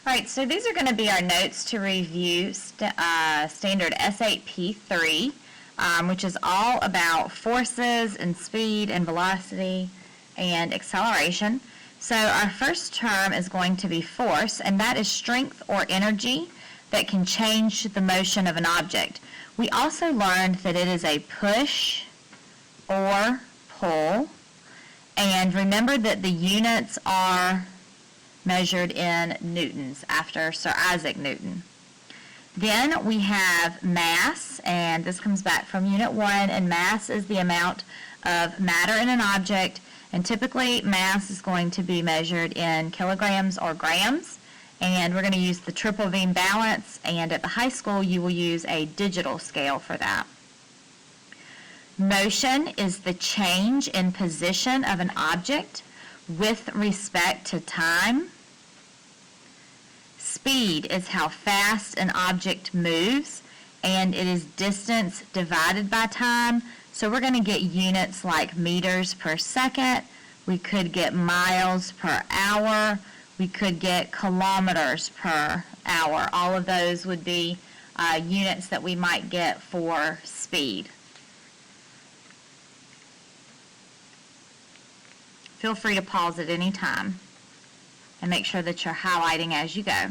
All right, so these are going to be our notes to review standard S8P3, which is all about forces and speed and velocity and acceleration. So our first term is going to be force, and that is strength or energy that can change the motion of an object. We also learned that it is a push or pull, and remember that the units are measured in newtons after Sir Isaac Newton. Then we have mass, and this comes back from Unit 1, and mass is the amount of matter in an object, and typically mass is going to be measured in kilograms or grams, and we're going to use the triple beam balance, and at the high school you will use a digital scale for that. Motion is the change in position of an object with respect to time. Speed is how fast an object moves, and it is distance divided by time. So we're going to get units like meters per second. We could get miles per hour. We could get kilometers per hour. All of those would be units that we might get for speed. Feel free to pause at any time and make sure that you're highlighting as you go.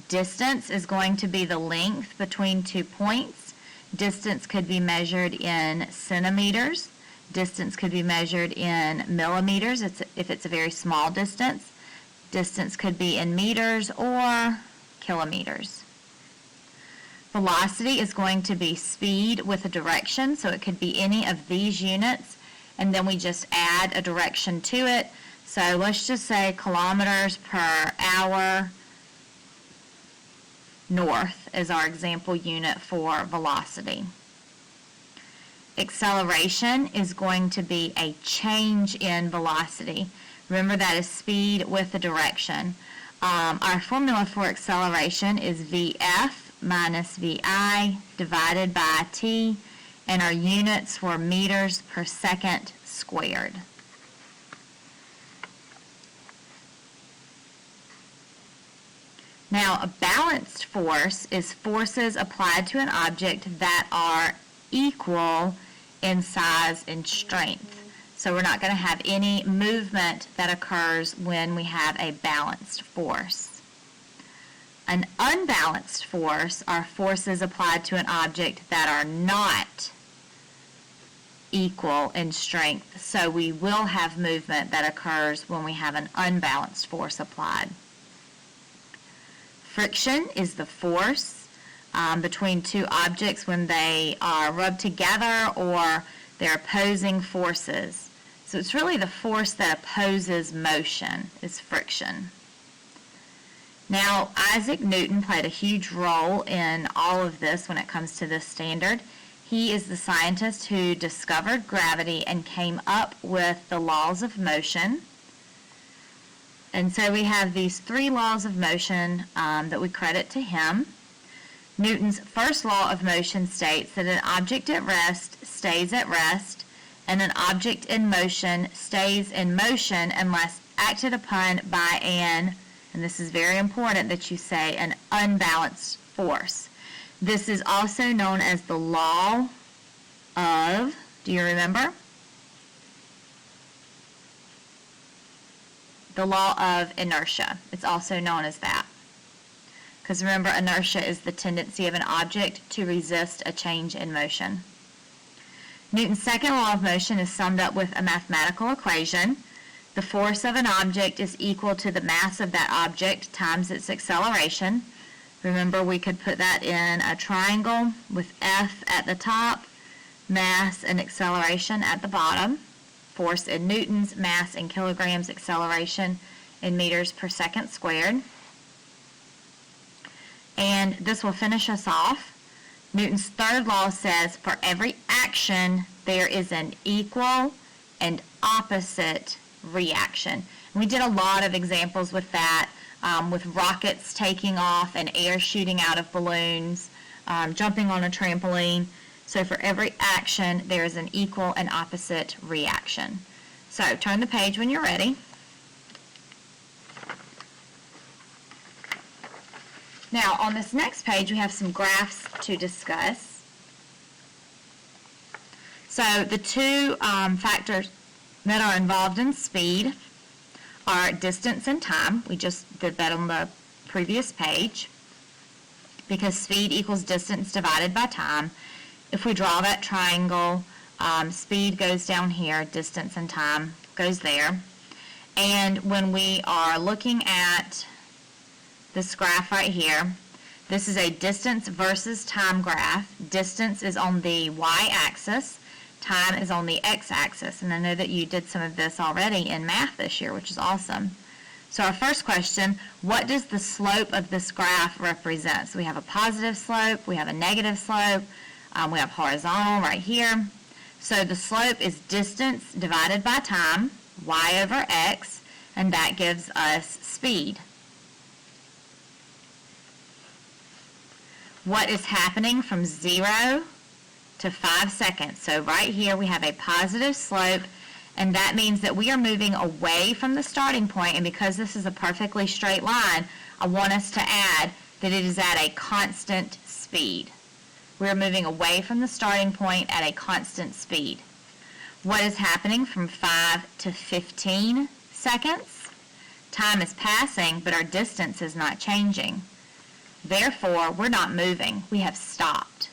Distance is going to be the length between 2 points. Distance could be measured in centimeters. Distance could be measured in millimeters if it's a very small distance. Distance could be in meters or kilometers. Velocity is going to be speed with a direction, so it could be any of these units, and then we just add a direction to it. So let's just say kilometers per hour north is our example unit for velocity. Acceleration is going to be a change in velocity. Remember, that is speed with a direction. Our formula for acceleration is VF minus VI divided by T, and our units were meters per second squared. Now, a balanced force is forces applied to an object that are equal in size and strength. So we're not going to have any movement that occurs when we have a balanced force. An unbalanced force are forces applied to an object that are not equal in strength. So we will have movement that occurs when we have an unbalanced force applied. Friction is the force between two objects when they are rubbed together or they're opposing forces. So it's really the force that opposes motion is friction. Now, Isaac Newton played a huge role in all of this when it comes to this standard. He is the scientist who discovered gravity and came up with the laws of motion. And so we have these 3 laws of motion that we credit to him. Newton's first law of motion states that an object at rest stays at rest, and an object in motion stays in motion unless acted upon by and this is very important that you say, an unbalanced force. This is also known as the law of, do you remember? The law of inertia. It's also known as that. Because remember, inertia is the tendency of an object to resist a change in motion. Newton's second law of motion is summed up with a mathematical equation. The force of an object is equal to the mass of that object times its acceleration. Remember, we could put that in a triangle with F at the top, mass and acceleration at the bottom. Force in newtons, mass in kilograms, acceleration in meters per second squared. And this will finish us off. Newton's third law says for every action there is an equal and opposite reaction. And we did a lot of examples with that, with rockets taking off and air shooting out of balloons, jumping on a trampoline. So for every action there is an equal and opposite reaction. So turn the page when you're ready. Now, on this next page, we have some graphs to discuss. So the two factors that are involved in speed are distance and time. We just did that on the previous page because speed equals distance divided by time. If we draw that triangle, speed goes down here, distance and time goes there. And when we are looking at this graph right here, this is a distance versus time graph. Distance is on the y-axis, time is on the x-axis. And I know that you did some of this already in math this year, which is awesome. So our first question, what does the slope of this graph represent? So we have a positive slope, we have a negative slope, we have horizontal right here. So the slope is distance divided by time, y over x, and that gives us speed. What is happening from 0 to 5 seconds? So right here we have a positive slope, and that means that we are moving away from the starting point, and because this is a perfectly straight line, I want us to add that it is at a constant speed. We're moving away from the starting point at a constant speed. What is happening from 5 to 15 seconds? Time is passing, but our distance is not changing. Therefore, we're not moving. We have stopped.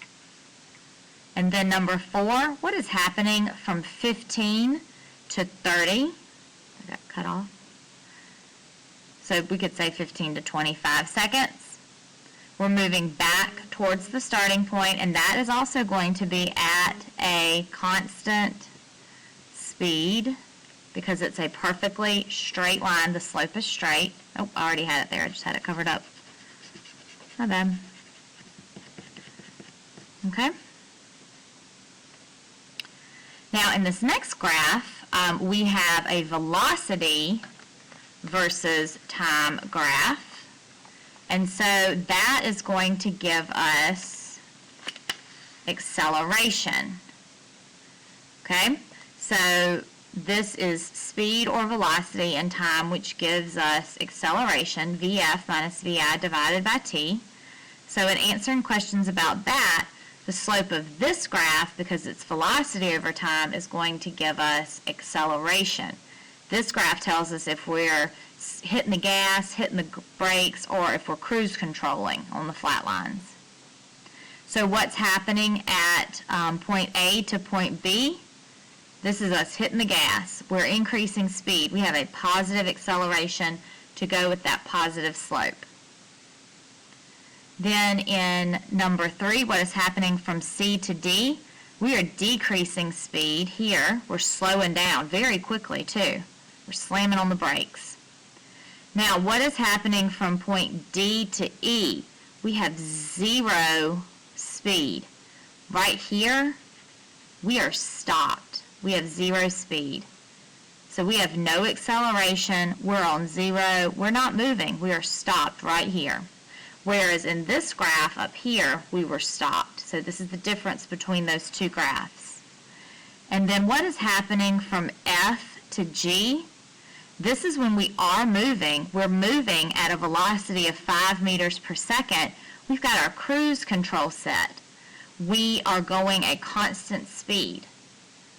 And then number 4, what is happening from 15 to 30? I got cut off. So we could say 15 to 25 seconds. We're moving back towards the starting point, and that is also going to be at a constant speed because it's a perfectly straight line. The slope is straight. Oh, I already had it there. I just had it covered up. My bad. Okay. Now in this next graph, we have a velocity versus time graph. And so that is going to give us acceleration. Okay? So this is speed or velocity in time, which gives us acceleration, VF minus VI divided by T. So in answering questions about that, the slope of this graph, because it's velocity over time, is going to give us acceleration. This graph tells us if we're hitting the gas, hitting the brakes, or if we're cruise controlling on the flat lines. So what's happening at point A to point B? This is us hitting the gas. We're increasing speed. We have a positive acceleration to go with that positive slope. Then in number 3, what is happening from C to D? We are decreasing speed here. We're slowing down very quickly too. We're slamming on the brakes. Now, what is happening from point D to E? We have 0 speed. Right here, we are stopped. We have 0 speed. So we have no acceleration. We're on 0. We're not moving. We are stopped right here. Whereas in this graph up here, we were stopped. So this is the difference between those two graphs. And then what is happening from F to G? This is when we are moving. We're moving at a velocity of 5 meters per second. We've got our cruise control set. We are going a constant speed.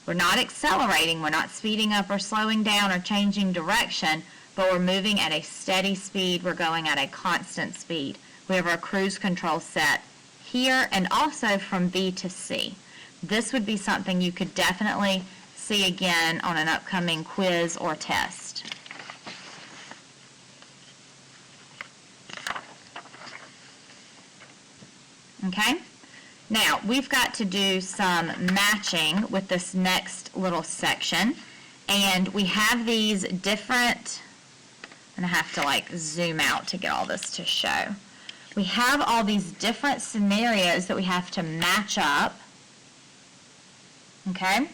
We're not accelerating. We're not speeding up or slowing down or changing direction, but we're moving at a steady speed. We're going at a constant speed. We have our cruise control set here and also from B to C. This would be something you could definitely see again on an upcoming quiz or test. Okay? Now, we've got to do some matching with this next little section, and we have these different, and I have to zoom out to get all this to show. We have all these different scenarios that we have to match up, okay?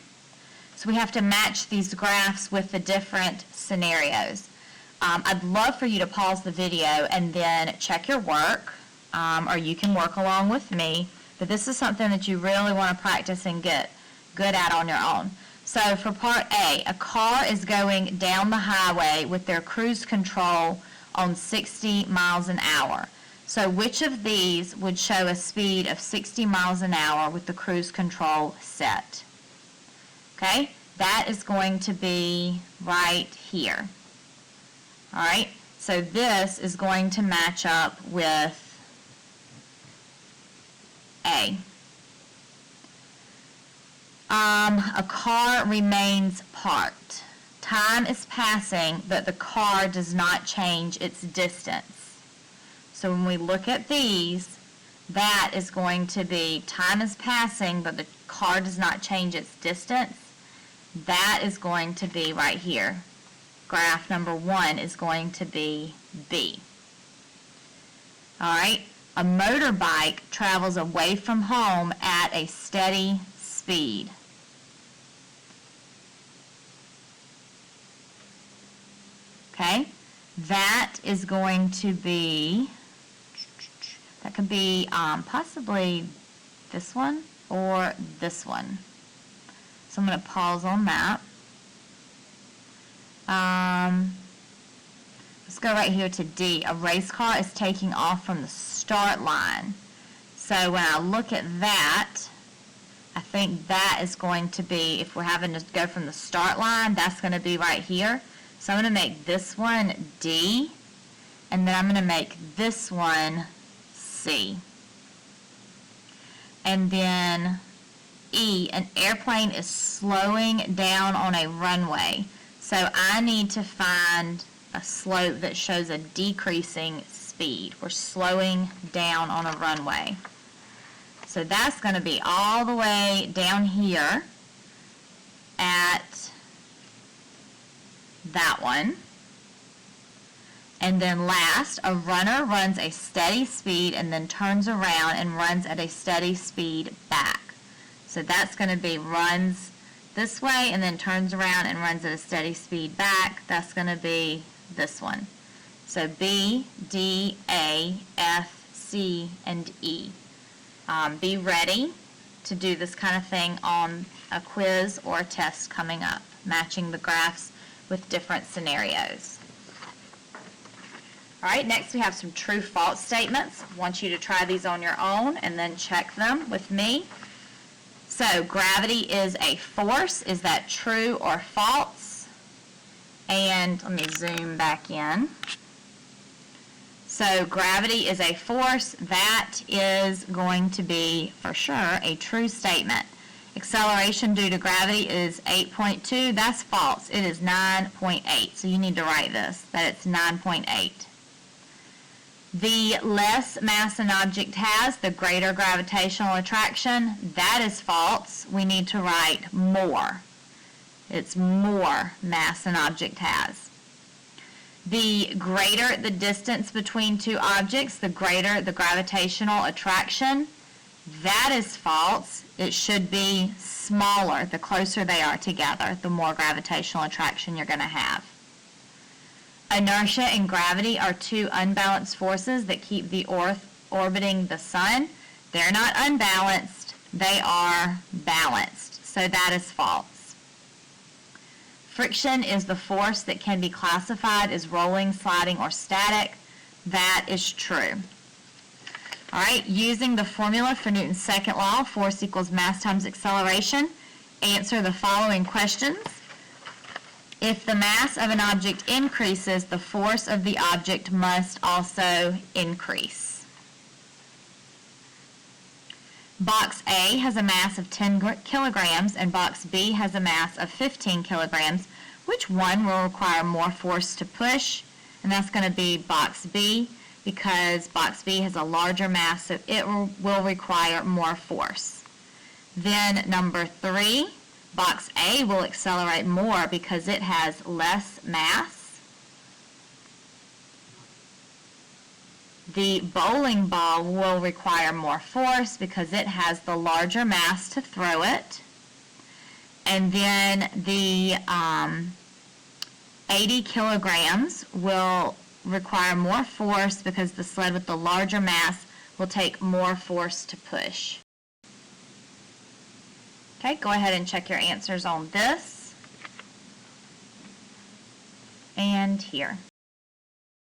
So we have to match these graphs with the different scenarios. I'd love for you to pause the video and then check your work, or you can work along with me, but this is something that you really want to practice and get good at on your own. So for part A, a car is going down the highway with their cruise control on 60 miles an hour. So which of these would show a speed of 60 miles an hour with the cruise control set? Okay, that is going to be right here. All right, so this is going to match up with A. A car remains parked. Time is passing, but the car does not change its distance. So when we look at these, that is going to be time is passing, but the car does not change its distance. That is going to be right here. Graph number 1 is going to be B. All right, a motorbike travels away from home at a steady speed. Okay, that is going to be, that could be possibly this one or this one. So I'm going to pause on that. Let's go right here to D. A race car is taking off from the start line. So when I look at that, I think that is going to be, if we're having to go from the start line, that's going to be right here. So I'm going to make this one D, and then I'm going to make this one C. And then E, an airplane is slowing down on a runway. So I need to find a slope that shows a decreasing speed. We're slowing down on a runway. So that's going to be all the way down here at that one. And then last, a runner runs a steady speed and then turns around and runs at a steady speed back. So that's going to be runs this way and then turns around and runs at a steady speed back. That's going to be this one. So B, D, A, F, C, and E. Be ready to do this kind of thing on a quiz or a test coming up, matching the graphs with different scenarios. All right, next we have some true-false statements. I want you to try these on your own and then check them with me. So, gravity is a force. Is that true or false? And let me zoom back in. So, gravity is a force. That is going to be, for sure, a true statement. Acceleration due to gravity is 8.2. That's false. It is 9.8. So, you need to write this, that it's 9.8. The less mass an object has, the greater gravitational attraction. That is false. We need to write more. It's more mass an object has. The greater the distance between two objects, the greater the gravitational attraction. That is false. It should be smaller. The closer they are together, the more gravitational attraction you're going to have. Inertia and gravity are two unbalanced forces that keep the Earth orbiting the sun. They're not unbalanced, they are balanced. So that is false. Friction is the force that can be classified as rolling, sliding, or static. That is true. All right, using the formula for Newton's second law, force equals mass times acceleration, answer the following questions. If the mass of an object increases, the force of the object must also increase. Box A has a mass of 10 kilograms and box B has a mass of 15 kilograms. Which one will require more force to push? And that's going to be box B, because box B has a larger mass, so it will require more force. Then number 3. Box A will accelerate more because it has less mass. The bowling ball will require more force because it has the larger mass to throw it. And then the 80 kilograms will require more force because the sled with the larger mass will take more force to push. Okay, go ahead and check your answers on this and here.